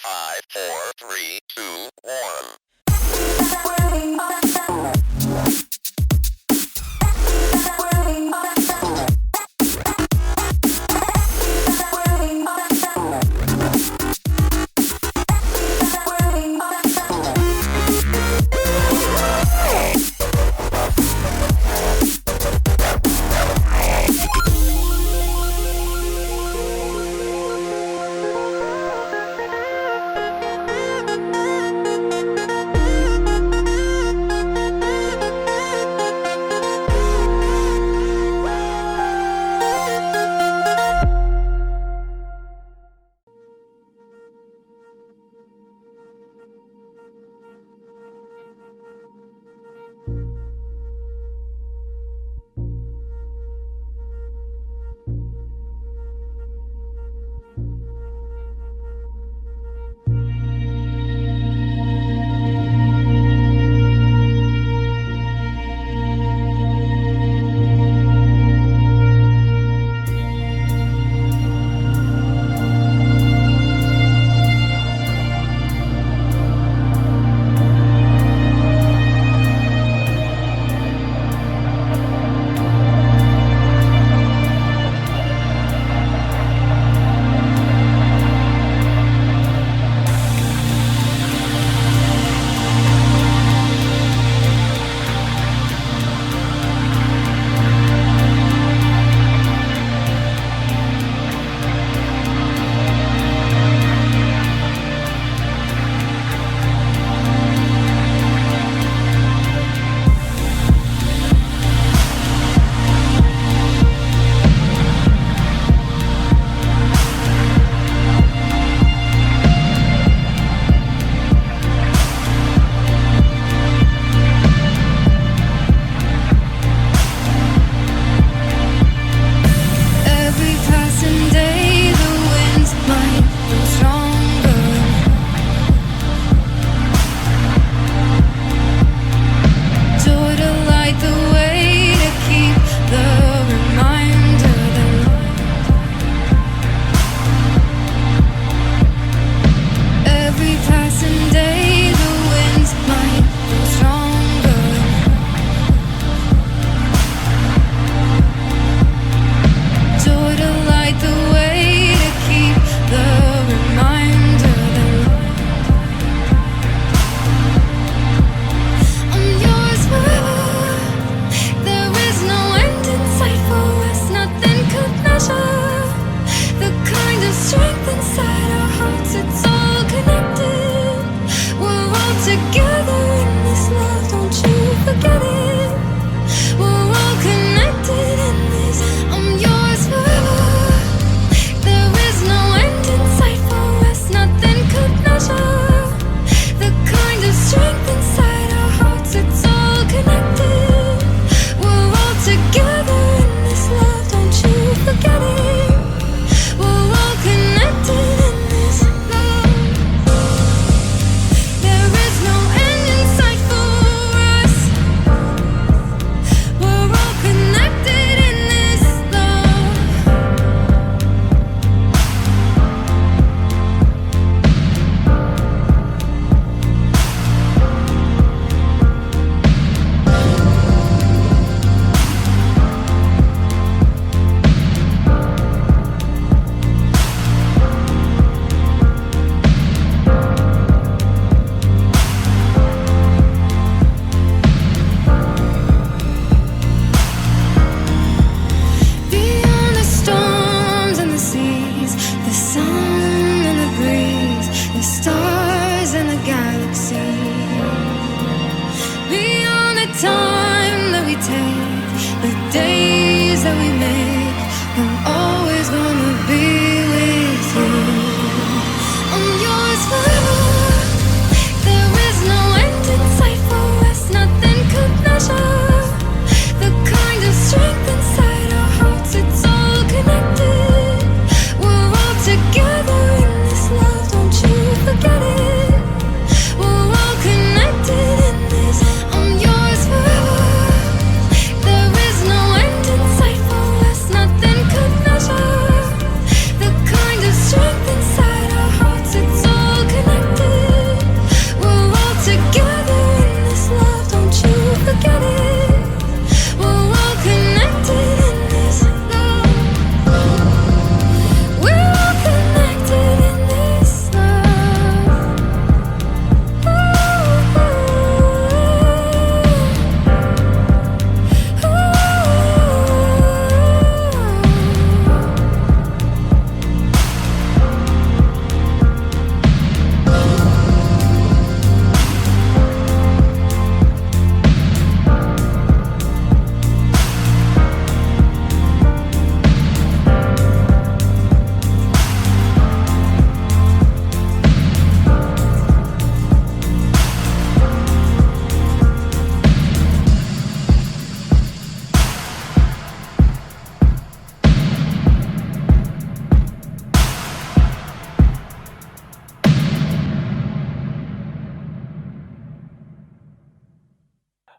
5, 4, 3, 2, 1.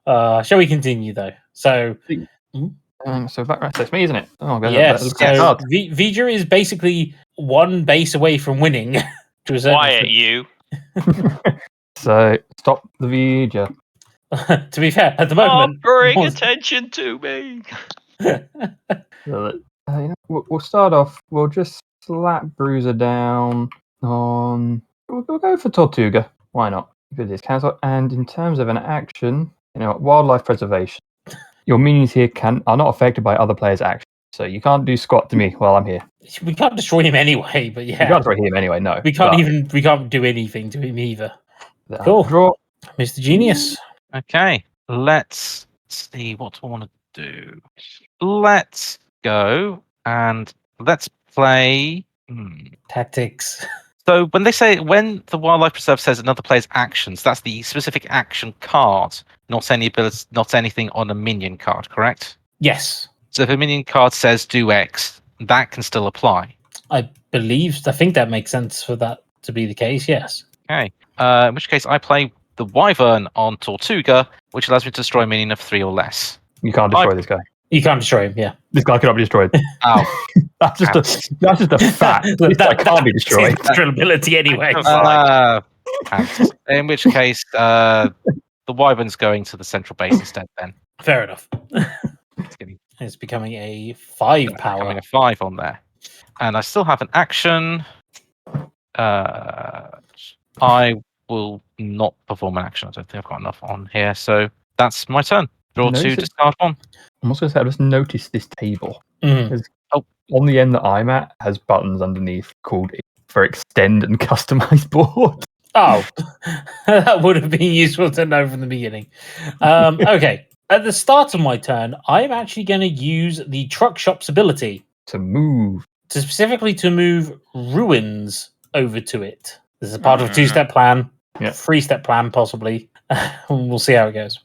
Shall we continue though? So, So back so it's me, isn't it? Oh, yes. So card. Vija is basically one base away from winning. To a certain Quiet, extent. you. So stop the Vija. To be fair, at the moment, Bring attention to me. We'll start off. We'll just slap Bruiser down on. We'll go for Tortuga. Why not? If it is cancelled. And in terms of an action, wildlife preservation. Your minions here are not affected by other players' actions, so you can't do squat to me while I'm here. We can't destroy him anyway, but yeah. You can't destroy him anyway, no. We can't do anything to him either. Cool. Draw. Mr. Genius. Okay, let's see what I want to do. Let's go and let's play Tactics. So when the wildlife preserve says another player's actions, that's the specific action card, not anything on a minion card, correct? Yes. So if a minion card says do X, that can still apply. I think that makes sense for that to be the case, yes. Okay. In which case I play the Wyvern on Tortuga, which allows me to destroy a minion of 3 or less. You can't destroy this guy. You can't destroy him, yeah. This guy cannot be destroyed. Oh. That's just a fact. This guy can't be destroyed. Natural ability anyway. In which case, the Wyvern's going to the central base instead then. Fair enough. It's becoming a 5 power. Becoming a 5 on there. And I still have an action. I will not perform an action. I don't think I've got enough on here. So that's my turn. Draw 2, discard 1. I'm also going to say, I just noticed this table. Mm. On the end that I'm at has buttons underneath called for extend and customize board. Oh, that would have been useful to know from the beginning. Okay, at the start of my turn, I'm actually going to use the truck shop's ability to move. Specifically to move ruins over to it. This is part of a 2-step plan. Yeah. 3-step plan, possibly. We'll see how it goes.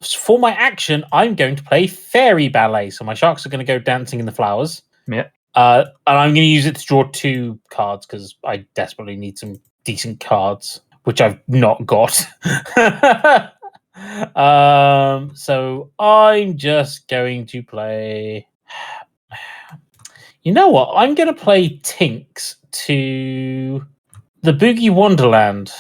For my action, I'm going to play Fairy Ballet. So my sharks are going to go dancing in the flowers. Yeah. And I'm going to use it to draw 2 cards because I desperately need some decent cards, which I've not got. So I'm just going to play. You know what? I'm going to play Tinks to the Boogie Wonderland.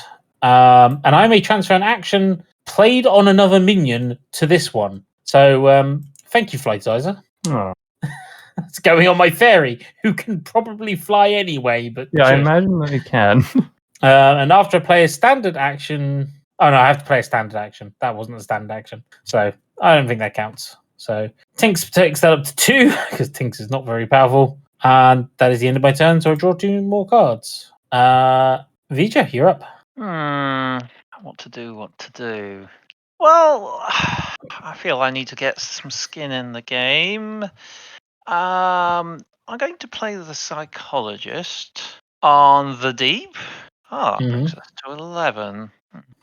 And I may transfer an action played on another minion to this one. So thank you, Flightizer. Oh. It's going on my fairy, who can probably fly anyway. But yeah, I imagine that he can. And after I play a standard action... Oh, no, I have to play a standard action. That wasn't a standard action. So I don't think that counts. So Tinks takes that up to 2, because Tinks is not very powerful. And that is the end of my turn, so I draw 2 more cards. Vija, you're up. What to do? Well, I feel I need to get some skin in the game. I'm going to play the psychologist on the deep. That brings us to 11.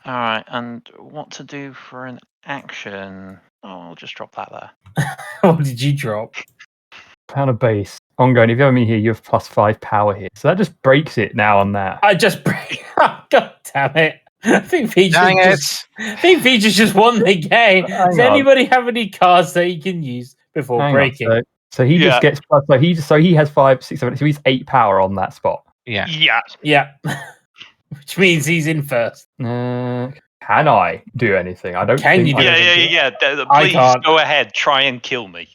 All right, and what to do for an action? I'll just drop that there. What did you drop? Pound of base. Ongoing. If you have me here, you have +5 power here. So that just breaks it now on that. I just break. Oh, God damn it. I think Vija's just won the game. Does anybody have any cards that he can use before breaking? So he just gets plus. So he has 5, 6, 7. So he's 8 power on that spot. Yeah. Which means he's in first. Can I do anything? I don't. Can you do anything? Yeah. Please go ahead. Try and kill me.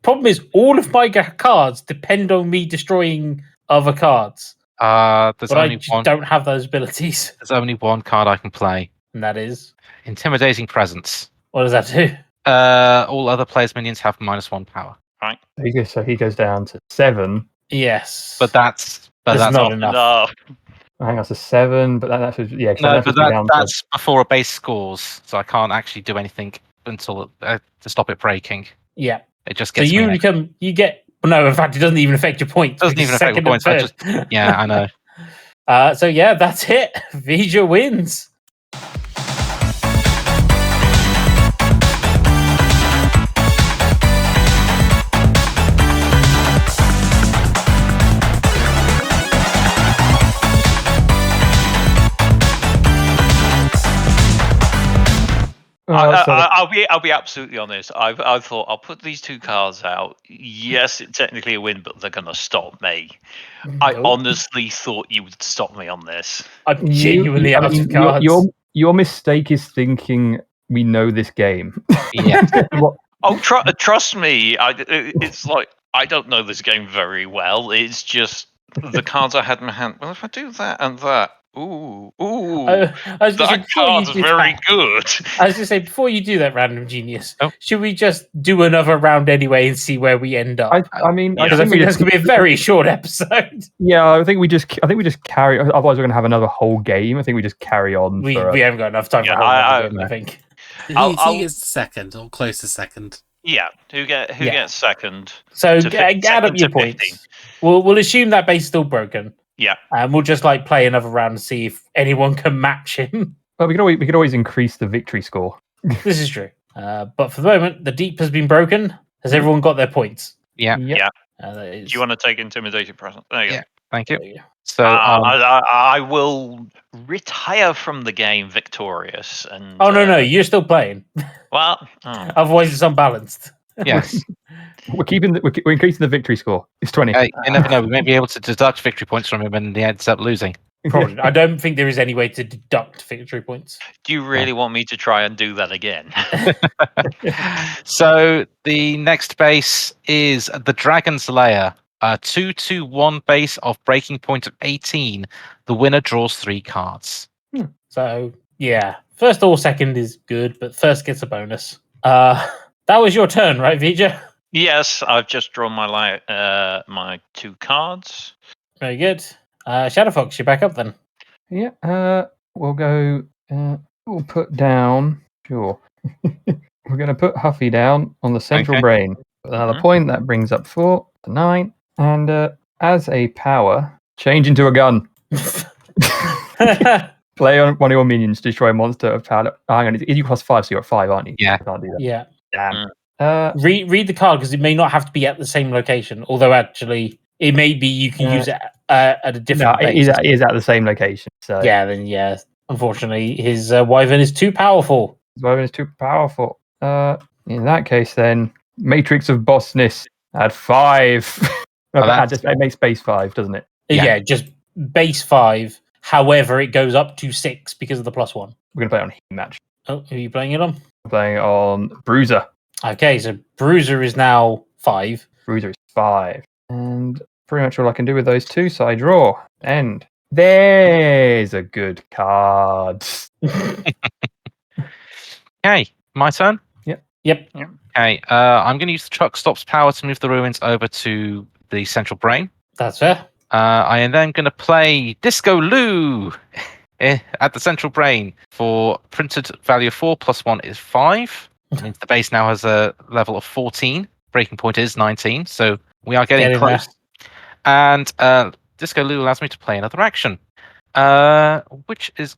Problem is, all of my cards depend on me destroying other cards. I don't have those abilities. There's only one card I can play. And that is? Intimidating Presence. What does that do? All other players' minions have -1 power. Right. So he goes down to 7. Yes. But that's not enough. Hang on, so 7, but that's that's before a base scores, so I can't actually do anything until to stop it breaking. Yeah. It just gets. So you get. No, in fact, it doesn't even affect your points. It doesn't even affect your points. I know. So yeah, that's it. Vija wins. I'll be absolutely honest. I thought I'll put these 2 cards out. Yes, it's technically a win, but they're gonna stop me. I Nope. honestly thought you would stop me on this. I'm genuinely out of cards. Your mistake is thinking we know this game. Yeah. Oh, trust me. It's like I don't know this game very well. It's just the cards I had in my hand. Well, if I do that and that, ooh, I was gonna say, that before you card's do very that- good. I was going to say, before you do that, random genius, Oh. should we just do another round anyway and see where we end up? I mean, Yeah. Because I think that's going to be a very short episode. Yeah, I think we just carry. Otherwise, we're going to have another whole game. I think we just carry on. We for, haven't got enough time Yeah, for a whole I- other game, I think. I'll- He gets second or close to second. Yeah, who Yeah. gets second? So To add up second your to points. 15. We'll assume that base is still broken. Yeah. And we'll just like play another round and see if anyone can match him. Well, we could always increase the victory score. This is true. But for the moment, the deep has been broken. Has everyone got their points? Yeah. Yeah. That is... Do you want to take intimidation present? There you Yeah. go. Thank you. There you go. So I will retire from the game victorious. And Oh, no, you're still playing. Well, Otherwise, it's unbalanced. yes. We're increasing the victory score. It's 20. You never know. We may be able to deduct victory points from him and he ends up losing. Probably. I don't think there is any way to deduct victory points. do you really want me to try and do that again? So the next base is the Dragon's Lair. A 2-2-1 base of breaking point of 18. The winner draws 3 cards. So, yeah. First or second is good, but first gets a bonus. That was your turn, right, Vija? Yes, I've just drawn my 2 cards. Very good. Shadowfox, you're back up then. Yeah. We'll go. We'll put down. Sure. We're going to put Huffy down on the central Okay. brain. Another Mhm. point that brings up 4 to 9. And as a power, change into a gun. Play on one of your minions, destroy a monster of power. Hang on, you plus 5, so you're at 5, aren't you? Yeah. You can't do that. Yeah. Damn. Read the card because it may not have to be at the same location. Although actually, it may be you can use it at a No, different it base. is at the same location. So Yeah, then yeah. Unfortunately, his Wyvern is too powerful. Wyvern is too powerful. In that case, then Matrix of Bossness at 5. Oh, that's- It makes base 5, doesn't it? Yeah. Yeah, just base 5. However, it goes up to 6 because of the +1. We're gonna play it on Heat Match. Oh, who are you playing it on? We're playing it on Bruiser. Okay, so Bruiser is now 5. Bruiser is 5, and pretty much all I can do with those 2. So I draw, and there's a good card. Okay. My turn. Yep. Okay. I'm going to use the truck stops power to move the ruins over to the central brain. That's fair. I am then going to play Disco Lou at the central brain for printed value of 4 plus 1 is 5. That means the base now has a level of 14. Breaking point is 19. So we are getting Getting close. And Disco Lou allows me to play another action, which is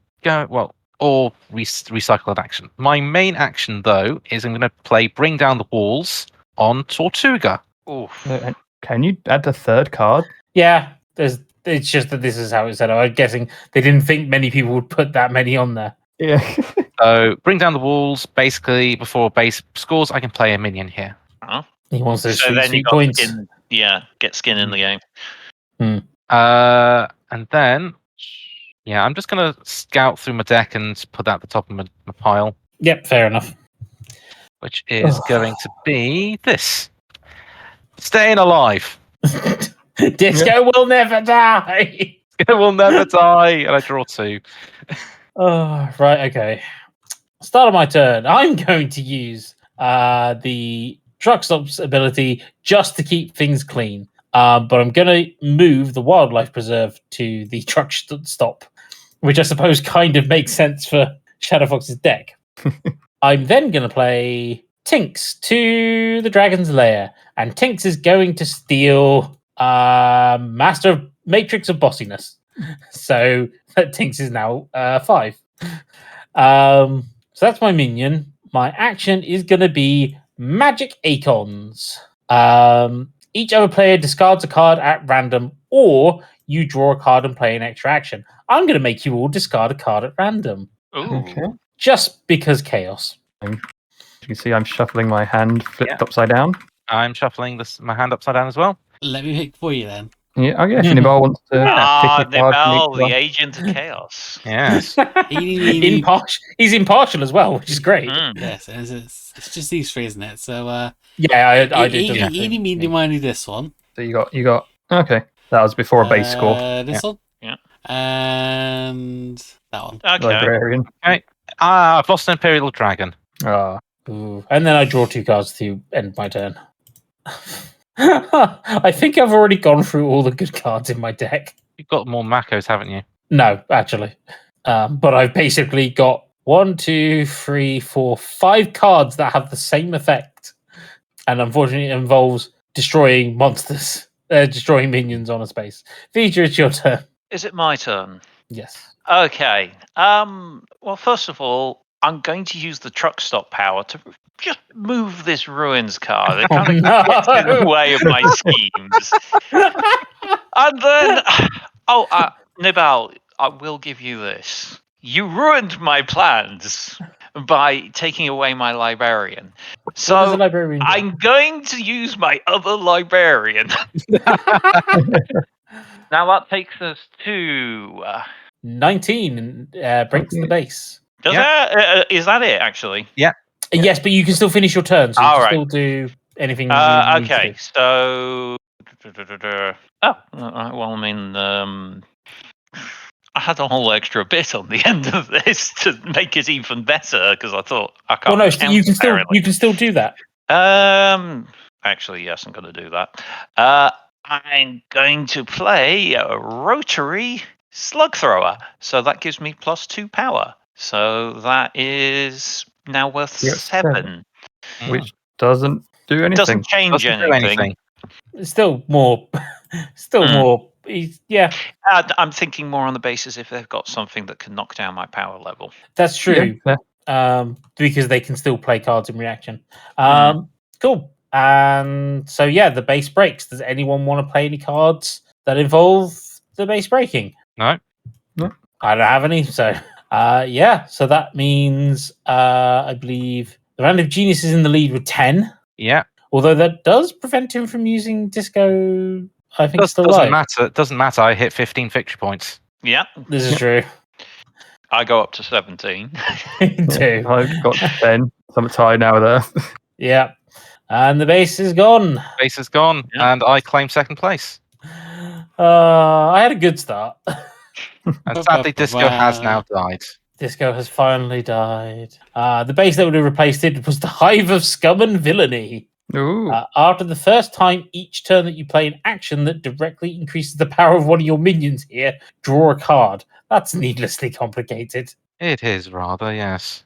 or recycle an action. My main action, though, is I'm going to play Bring Down the Walls on Tortuga. Oof. And can you add the 3rd card? Yeah, it's just that this is how it's set up. I'm guessing they didn't think many people would put that many on there. Yeah. So Bring Down the Walls, basically, before base scores, I can play a minion here. He wants those So then you sweet got points. skin. Yeah, get skin in the game. And then, yeah, I'm just going to scout through my deck and put that at the top of my pile, Yep, fair enough. which is Ugh. going to be this. Staying alive. Disco will never die. It will never die. And I draw 2. Oh, right, okay. Start of my turn. I'm going to use the truck stops ability just to keep things clean. But I'm going to move the wildlife preserve to the truck stop, which I suppose kind of makes sense for Shadowfox's deck. I'm then going to play Tinks to the Dragon's Lair, and Tinks is going to steal Master of Matrix of Bossiness. So that Tinks is now 5. So that's my minion. My action is going to be Magic Acons. Each other player discards a card at random, or you draw a card and play an extra action. I'm going to make you all discard a card at random, Ooh. Okay. just because chaos. You can see I'm shuffling my hand flipped Yeah. upside down. I'm shuffling my hand upside down as well. Let me pick for you then. Yeah, I guess Nibal wants to pick a card from each Nibal, the one. agent of chaos. Yes. Eeny, meeny- He's impartial as well, which is great. Mm. Yes, it's just these three, isn't it? So, Yeah, I did. eeny, meeny, miny, this one. So you got. Okay, that was before a base score. This one. Yeah. And that one. Okay. Librarian. I've lost an Imperial Dragon. Ah, Ooh. And then I draw 2 cards to end my turn. I think I've already gone through all the good cards in my deck. You've got more Makos, haven't you? No, actually. But I've basically got 1, 2, 3, 4, 5 cards that have the same effect. And unfortunately, it involves destroying monsters, destroying minions on a space. Feature, it's your turn. Is it my turn? Yes. Okay. Well, first of all, I'm going to use the truck stop power to just move this ruins card. It kind of gets in the way of my schemes. And then, Nibal, I will give you this. You ruined my plans by taking away my librarian. What does So the librarian do? I'm going to use my other librarian. Now that takes us to 19 breaks the base. Is that it actually? Yes, but you can still finish your turn, so you All can right. still do anything you need to Okay, do. so well, I mean, I had a whole extra bit on the end of this to make it even better because I thought I can't. Well, no, you can still do that. Actually, yes, I'm going to do that. I'm going to play a rotary slug thrower, so that gives me +2 power. So that is now worth You're 7. which doesn't do anything. Doesn't change Doesn't do anything. It's still more. Yeah, I'm thinking more on the basis if they've got something that can knock down my power level. that's true. Yeah. Because they can still play cards in reaction. Cool. And so yeah, the base breaks. Does anyone want to play any cards that involve the base breaking? No. I don't have any. So yeah. So that means I believe the Random Genius is in the lead with 10. Yeah. Although that does prevent him from using Disco. I think still Doesn't alive. matter. It doesn't matter. I hit 15 victory points. Yeah, This is true. I go up to 17. Too. I've got 10. So I'm tied now there. Yeah. And the base is gone. Base is gone, Yeah. and I claim second place. I had a good start. And sadly, Disco has now died. Disco has finally died. The base that would have replaced it was the Hive of Scum and Villainy. Ooh. After the first time each turn that you play an action that directly increases the power of one of your minions here, draw a card. That's needlessly complicated. It is rather, yes.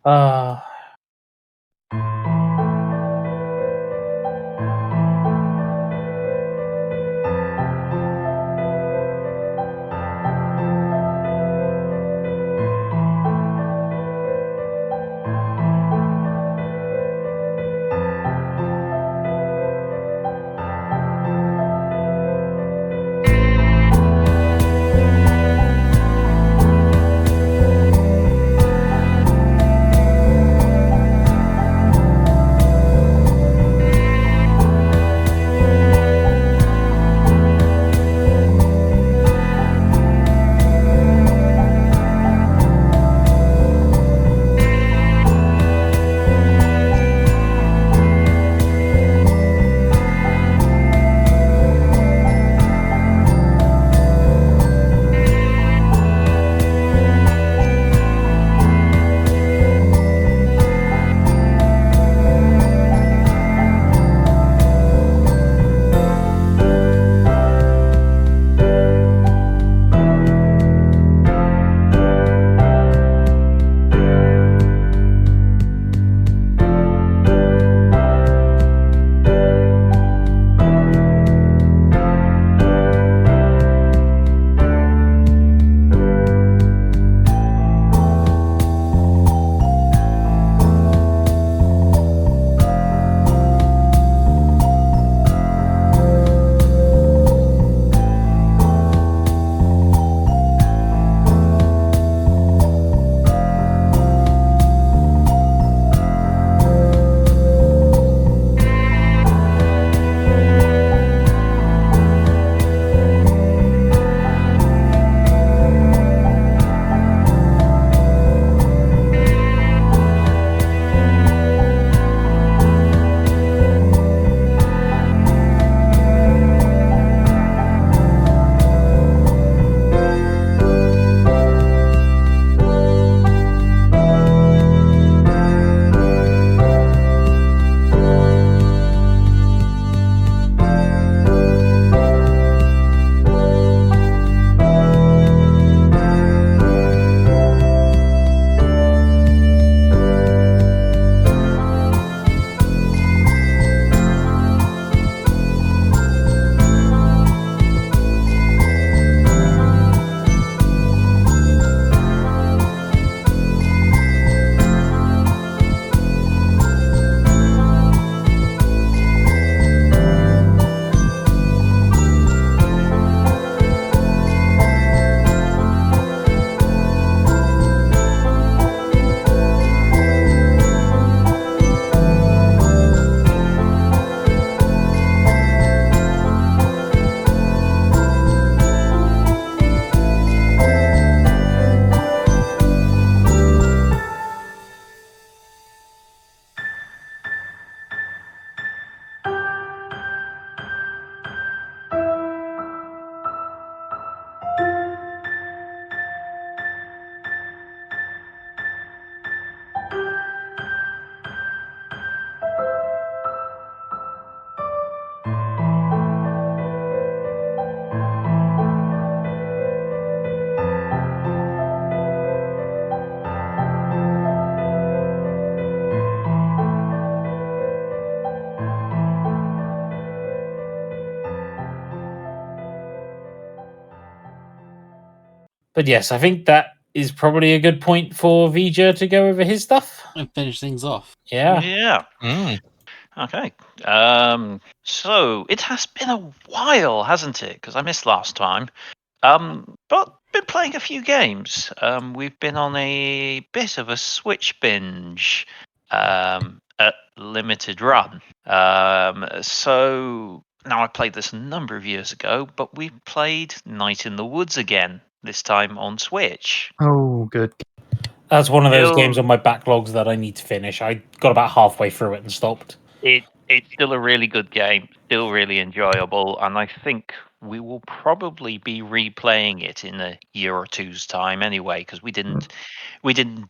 But yes, I think that is probably a good point for Vija to go over his stuff. And finish things off. Yeah. Yeah. Mm. Okay. So it has been a while, hasn't it? Because I missed last time. But been playing a few games. We've been on a bit of a Switch binge. At limited run. So now I played this a number of years ago, but we played Night in the Woods again. This time on Switch. Oh, good. That's one of those Still- games on my backlogs that I need to finish. I got about halfway through it and stopped. It's still a really good game, still really enjoyable, and I think we will probably be replaying it in a year or two's time anyway, because we didn't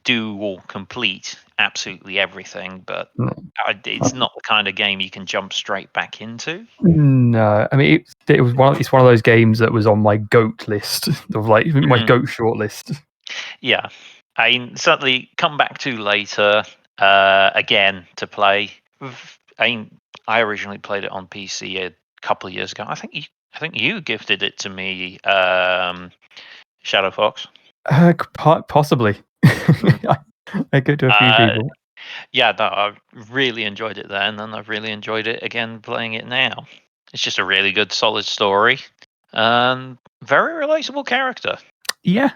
do or complete absolutely everything, but No. it's not the kind of game you can jump straight back into. No, I mean it's one of those games that was on my GOAT list of like my Mhm. GOAT short list. Yeah, I certainly come back to later again to play. I originally played it on PC a couple of years ago. I think you gifted it to me, Shadow Fox. Possibly. I go to a few people. Yeah, no, I really enjoyed it then, and I've really enjoyed it again playing it now. It's just a really good, solid story, and very relatable character. Yeah.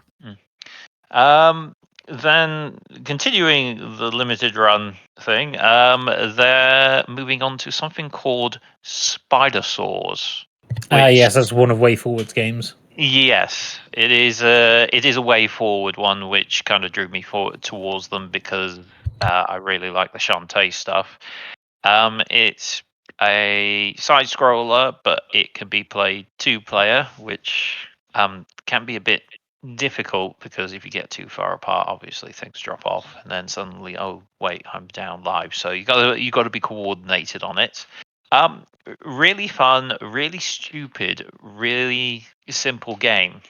Then continuing the limited run thing, they're moving on to something called Spidersaurs. Yes, that's one of Way Forward's games. Yes, it is a way forward one, which kind of drew me forward towards them because I really like the Shantae stuff. It's a side scroller, but it can be played 2-player, which can be a bit difficult because if you get too far apart, obviously things drop off, and then suddenly, oh wait, I'm down live. So you got to be coordinated on it. Really fun, really stupid, really simple game.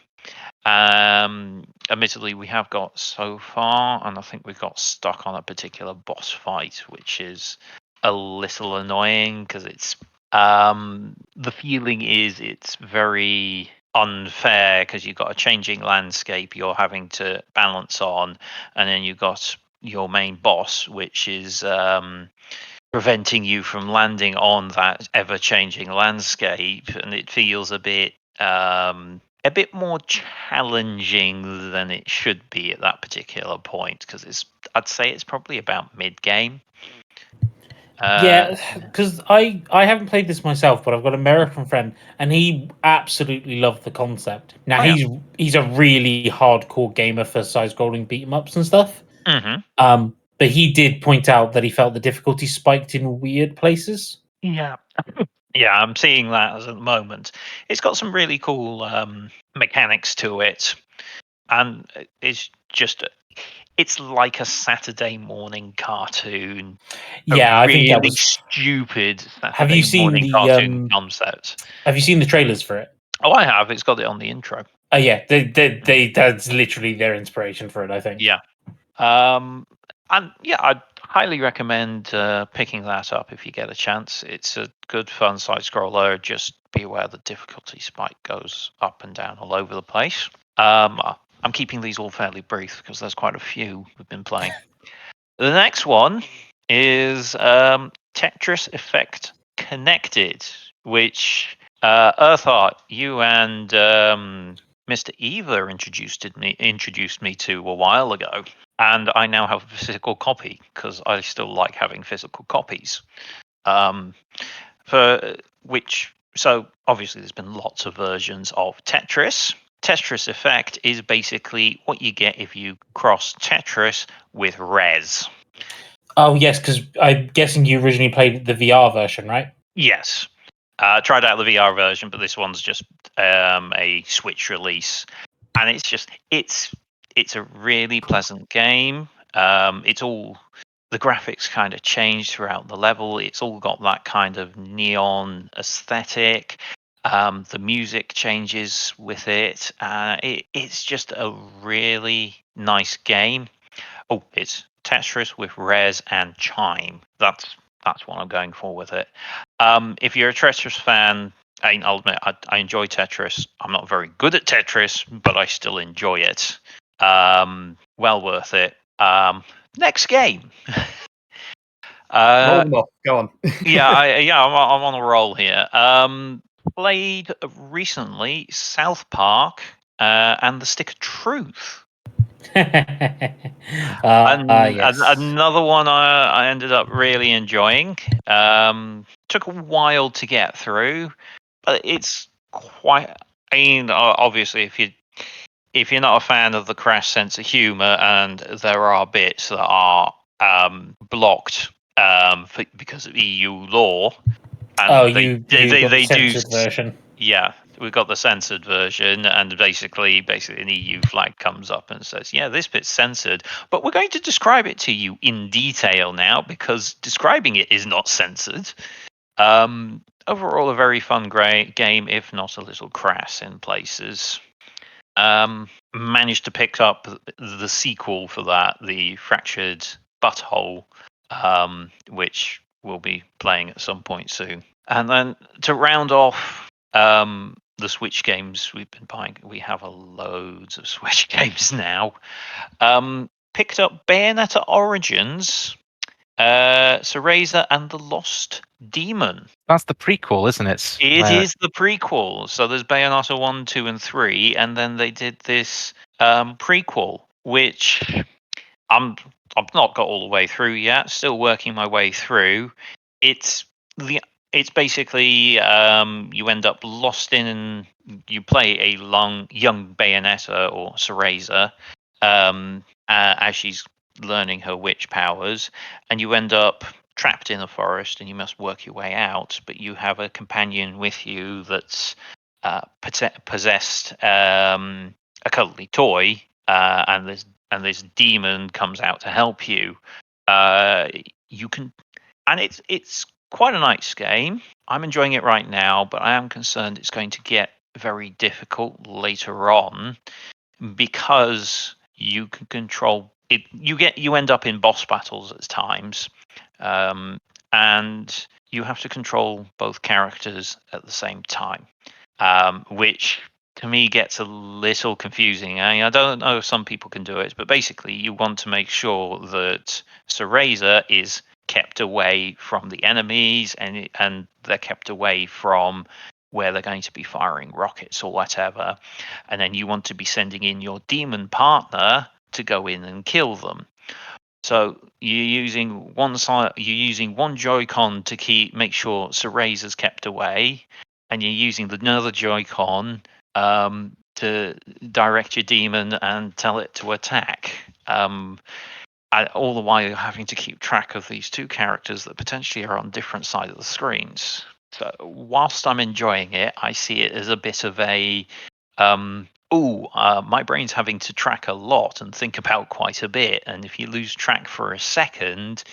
Admittedly, we have got so far, and I think we've got stuck on a particular boss fight, which is a little annoying because it's the feeling is it's very unfair because you've got a changing landscape you're having to balance on, and then you've got your main boss, which is preventing you from landing on that ever-changing landscape, and it feels a bit more challenging than it should be at that particular point because I'd say it's probably about mid-game. Yeah, because I haven't played this myself, but I've got an American friend, and he absolutely loved the concept. Now Oh, yeah. he's a really hardcore gamer for side-scrolling beat 'em ups and stuff. Mm-hmm. But he did point out that he felt the difficulty spiked in weird places. Yeah. Yeah, I'm seeing that at the moment. It's got some really cool mechanics to it, and it's like a Saturday morning cartoon. Yeah, A I think that really was. stupid Have you Saturday seen morning the cartoon concept. Have you seen the trailers for it? Oh, I have. It's got it on the intro. Oh yeah, they that's literally their inspiration for it, I think. Yeah. And yeah, I'd highly recommend picking that up if you get a chance. It's a good, fun side scroller. Just be aware the difficulty spike goes up and down all over the place. I'm keeping these all fairly brief because there's quite a few we've been playing. The next one is Tetris Effect Connected, which Earthheart, you and Mr. Eva introduced me to a while ago, and I now have a physical copy because I still like having physical copies. So obviously there's been lots of versions of Tetris. Tetris Effect is basically what you get if you cross Tetris with Rez. Oh yes, because I'm guessing you originally played the VR version, right? Yes. Tried out the VR version, but this one's just a Switch release, and it's a really pleasant game. It's all the graphics kind of change throughout the level. It's all got that kind of neon aesthetic. The music changes with it. It's just a really nice game. Oh, it's Tetris with Rez and Chime. That's what I'm going for with it. If you're a Tetris fan, I'll admit, I enjoy Tetris. I'm not very good at Tetris, but I still enjoy it. Well worth it. Next game. Roll them off. Go on. I'm on a roll here. Played recently South Park and the Stick of Truth. Yes. Another one I ended up really enjoying. Took a while to get through, but it's quite. I mean, obviously, if you're not a fan of the Crash sense of humor, and there are bits that are blocked because of EU law, and you got the they do. censored version. Yeah, we've got the censored version, and basically an EU flag comes up and says, "Yeah, this bit's censored, but we're going to describe it to you in detail now because describing it is not censored." Overall, a very fun, great game, if not a little crass in places. Managed to pick up the sequel for that, the Fractured Butthole, which we'll be playing at some point soon. And then to round off the Switch games we've been buying, we have loads of Switch games now. Picked up Bayonetta Origins, Cereza, and the Lost Demon. That's the prequel, isn't it? It is the prequel. So there's Bayonetta 1, 2, and 3, and then they did this prequel, which I've not got all the way through yet. Still working my way through. It's basically you end up lost in, and you play a young Bayonetta or Cereza as she's learning her witch powers, and you end up trapped in a forest and you must work your way out, but you have a companion with you that's possessed a cuddly toy, and this demon comes out to help you. You can, and it's quite a nice game. I'm enjoying it right now, but I am concerned it's going to get very difficult later on because you can control it. You end up in boss battles at times, and you have to control both characters at the same time, which to me gets a little confusing. I don't know if some people can do it, but basically you want to make sure that Cereza is kept away from the enemies, and they're kept away from where they're going to be firing rockets or whatever, and then you want to be sending in your demon partner to go in and kill them. So you're using one Joy-Con to make sure Cereza's kept away, and you're using another Joy-Con to direct your demon and tell it to attack. All the while you're having to keep track of these two characters that potentially are on different sides of the screens. So whilst I'm enjoying it, I see it as a bit of a my brain's having to track a lot and think about quite a bit. And if you lose track for a second,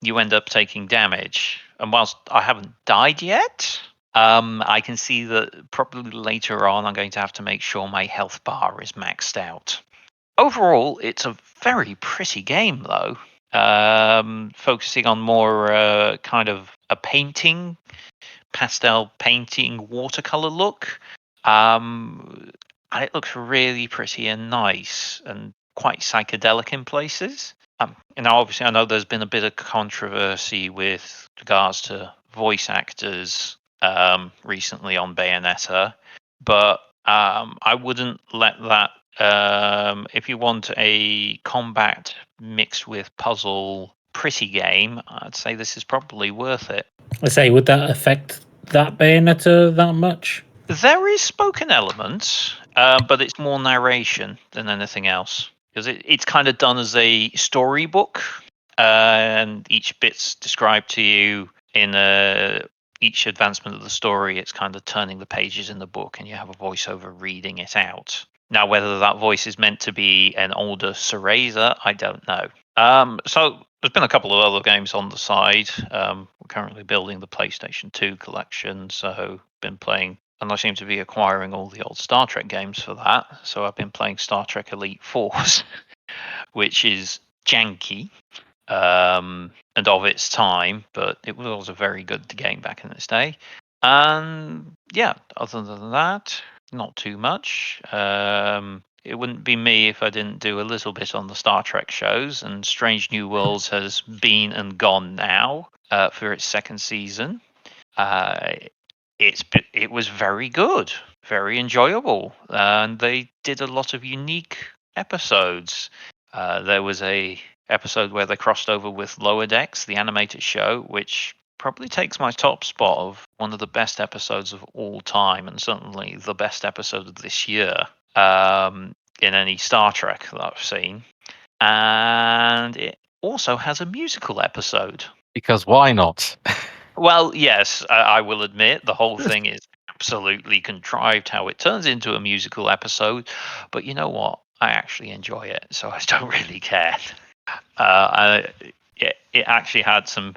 you end up taking damage. And whilst I haven't died yet, I can see that probably later on I'm going to have to make sure my health bar is maxed out. Overall, it's a very pretty game, though. Focusing on more kind of a pastel painting, watercolor look. And it looks really pretty and nice and quite psychedelic in places. Obviously, I know there's been a bit of controversy with regards to voice actors recently on Bayonetta, but I wouldn't let that. If you want a combat mixed with puzzle pretty game, I'd say this is probably worth it. I say, would that affect that Bayonetta that much? There is spoken elements, but it's more narration than anything else, because it's kind of done as a storybook, and each bit's described to you in each advancement of the story. It's kind of turning the pages in the book, and you have a voiceover reading it out. Now, whether that voice is meant to be an older Cereza, I don't know. So there's been a couple of other games on the side. We're currently building the PlayStation 2 collection, so been playing, and I seem to be acquiring all the old Star Trek games for that. So I've been playing Star Trek Elite Force, which is janky and of its time, but it was a very good game back in its day. And yeah, other than that, not too much. It wouldn't be me if I didn't do a little bit on the Star Trek shows, and Strange New Worlds has been and gone now for its second season. It was very good, very enjoyable, and they did a lot of unique episodes. There was a episode where they crossed over with Lower Decks, the animated show, which probably takes my top spot of one of the best episodes of all time, and certainly the best episode of this year in any Star Trek that I've seen. And it also has a musical episode. Because why not? Well, yes, I will admit the whole thing is absolutely contrived how it turns into a musical episode, but you know what? I actually enjoy it, so I don't really care. It actually had some.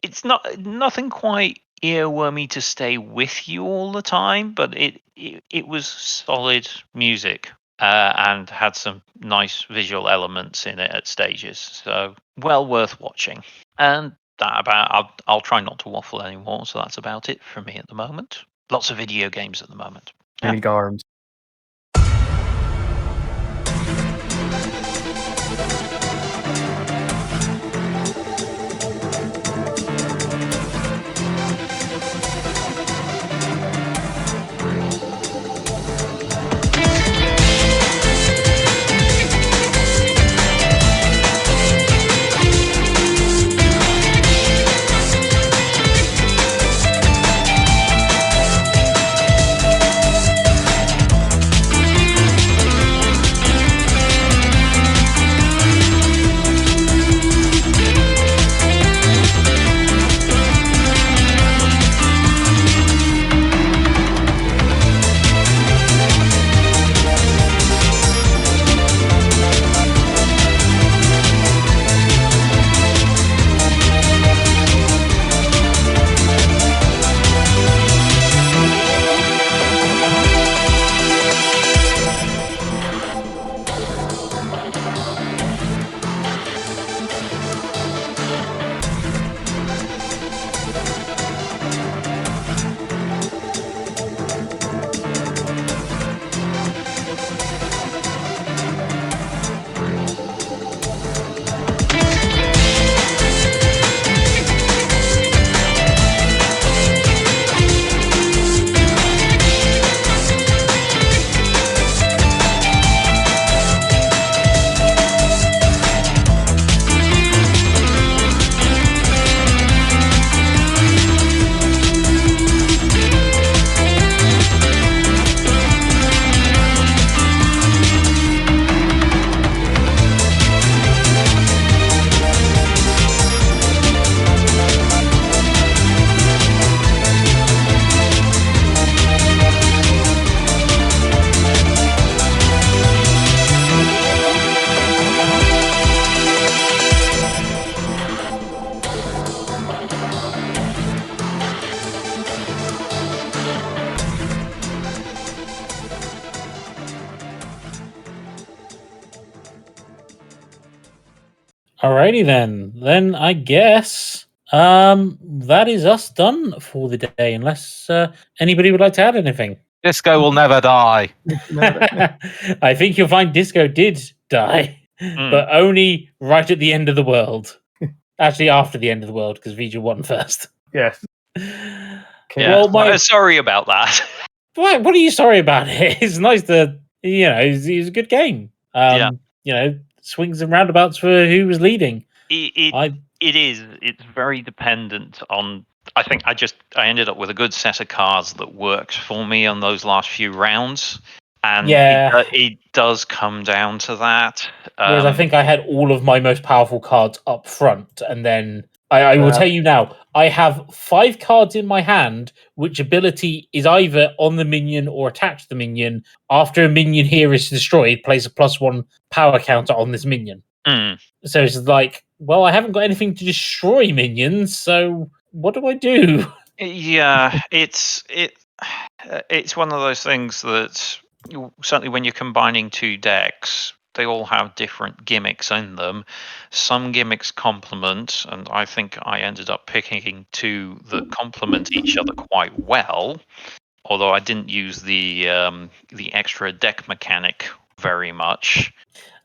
It's nothing quite earwormy to stay with you all the time, but it was solid music and had some nice visual elements in it at stages, so well worth watching. And that about I'll try not to waffle anymore, so that's about it for me at the moment. Lots of video games at the moment. Any Garms. Alrighty then. Then I guess that is us done for the day, unless anybody would like to add anything. Disco will never die. I think you'll find Disco did die, but only right at the end of the world. Actually, after the end of the world, because Vija won first. Yes. Yeah. Well, sorry about that. What are you sorry about it? It's nice to, it was a good game. Swings and roundabouts for who was leading. It is. It's very dependent on. I think I ended up with a good set of cards that worked for me on those last few rounds, and it does come down to that. Whereas I think I had all of my most powerful cards up front, and then I will tell you now, I have 5 cards in my hand, which ability is either on the minion or attached to the minion. After a minion here is destroyed, place a +1 power counter on this minion. So it's like, well, I haven't got anything to destroy minions, so what do I do? Yeah, it's one of those things that certainly when you're combining 2 decks, they all have different gimmicks in them. Some gimmicks complement, and I think I ended up picking 2 that complement each other quite well. Although I didn't use the extra deck mechanic very much.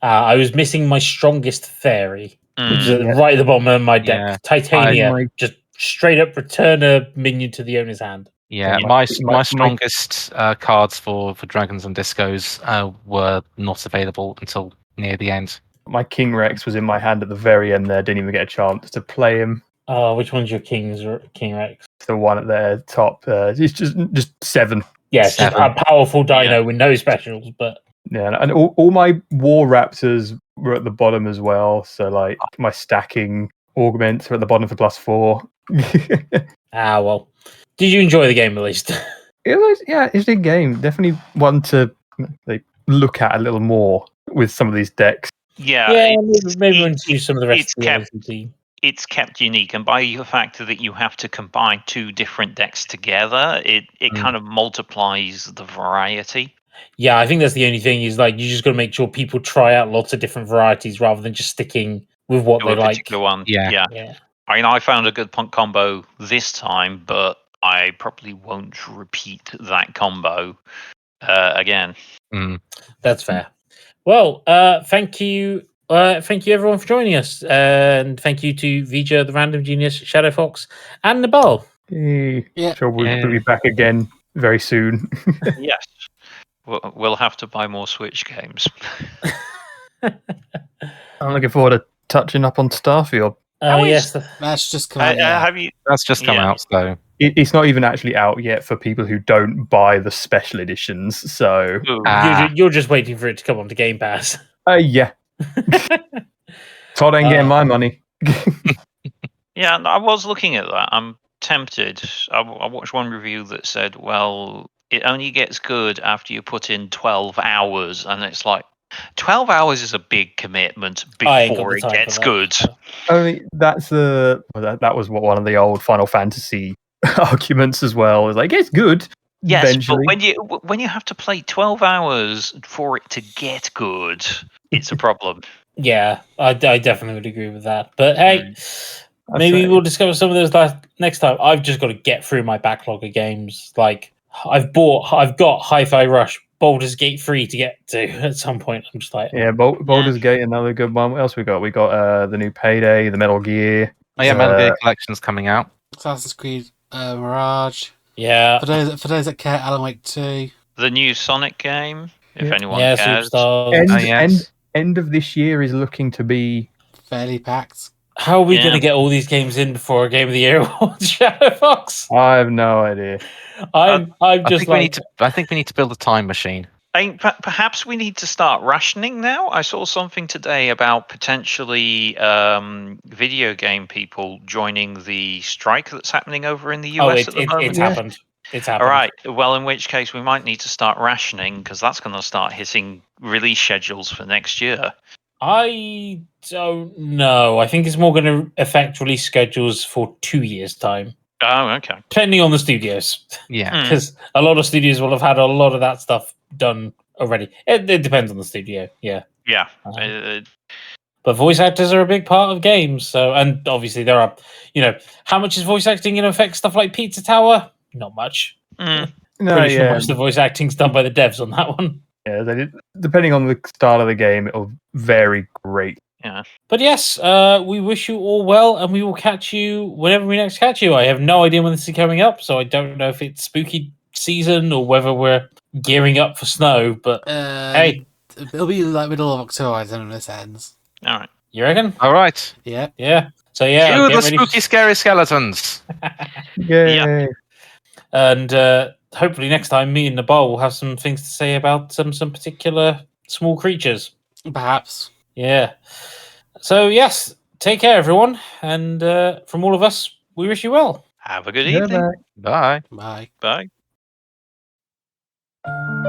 I was missing my strongest fairy, which is Mm. right at the bottom of my deck. Yeah. Titania, just straight up return a minion to the owner's hand. Yeah, Yeah, my my- strongest cards for dragons and discos were not available until near the end. My King Rex was in my hand at the very end there. Didn't even get a chance to play him. Oh, which one's your King Rex? The one at the top. It's just 7. Yeah, it's just 7. a powerful dino Yeah. with no specials, but Yeah, and all my War Raptors were at the bottom as well. So like my stacking augments are at the bottom for +4. well. Did you enjoy the game at least? It's a good game. Definitely one to like look at a little more with some of these decks. Yeah, maybe we'll introduce some of the rest it's of the kept- LMCC. it's kept unique, and by the fact that you have to combine 2 different decks together, it kind of multiplies the variety. Yeah, I think that's the only thing is like you just got to make sure people try out lots of different varieties rather than just sticking with what To they a like. particular one. Yeah. Yeah. I mean, I found a good punk combo this time, but I probably won't repeat that combo again. That's fair. Well, thank you everyone for joining us, and thank you to Vija, the Random Genius, Shadow Fox, and Nabal. Yeah. Sure, we'll be back again very soon. Yes. We'll have to buy more Switch games. I'm looking forward to touching up on Starfield. How Yes, That's just come out. Yeah. Have you? That's just come Yeah. out, so It's not even actually out yet for people who don't buy the special editions. So, Ooh. you're just waiting for it to come onto Game Pass. yeah. Todd ain't getting my money. Yeah, I was looking at that. I'm tempted. I watched one review that said, well, it only gets good after you put in 12 hours. And it's like, 12 hours is a big commitment I ain't got before the it time for gets that. good. Only that's that was what one of the old Final Fantasy arguments as well. Is like it's good. Yes, eventually. but when you have to play 12 hours for it to get good, it's a problem. Yeah, I definitely would agree with that. But hey, I'd maybe say- we'll discover some of those next time. I've just got to get through my backlog of games. Like I've got Hi-Fi Rush, Baldur's Gate 3 to get to at some point. I'm just like, Yeah, Baldur's Gate, another good one. What else we got? We got the new Payday, the Metal Gear. Metal Gear Collection's coming out. Assassin's Creed Mirage. yeah, For those that care, Alan Wake 2. The new Sonic game, if Yeah. anyone yeah, cares. Superstars. End of this year is looking to be. Fairly packed. How are we Yeah. going to get all these games in before a Game of the Year awards, Shadow Fox? I have no idea. I'm I just think we like, need to build a time machine. I think perhaps we need to start rationing now. I saw something today about potentially video game people joining the strike that's happening over in the US at the moment. it's happened. It's happened. All right. Well, in which case we might need to start rationing because that's going to start hitting release schedules for next year. I don't know. I think it's more going to affect release schedules for 2 years' time, Oh, okay. depending on the studios. Yeah. Because a lot of studios will have had a lot of that stuff done already. It depends on the studio, yeah. Yeah. But voice actors are a big part of games. So, and obviously there are, how much is voice acting going to affect stuff like Pizza Tower? Not much. No, Pretty sure yeah, most of the voice acting's done by the devs on that one. yeah. Depending on the style of the game, it'll vary great. But yes, we wish you all well, and we will catch you whenever we next catch you. I have no idea when this is coming up, so I don't know if it's spooky season or whether we're gearing up for snow. But hey, It'll be like middle of October, I don't know when this ends. All right. you reckon? All right. Yeah. Yeah. So yeah, Cue get the ready spooky, scary skeletons. Yay! and hopefully next time, me and Nabal will have some things to say about some particular small creatures. Perhaps. Yeah. So yes, take care, everyone, and from all of us, we wish you well. Have a good evening. Bye-bye. Bye. Bye. Bye.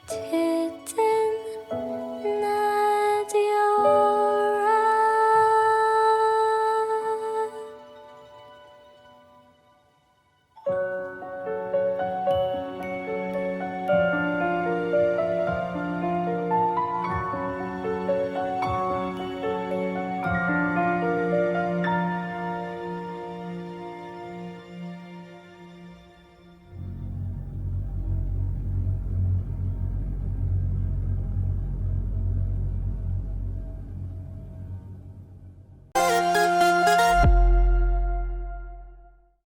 Till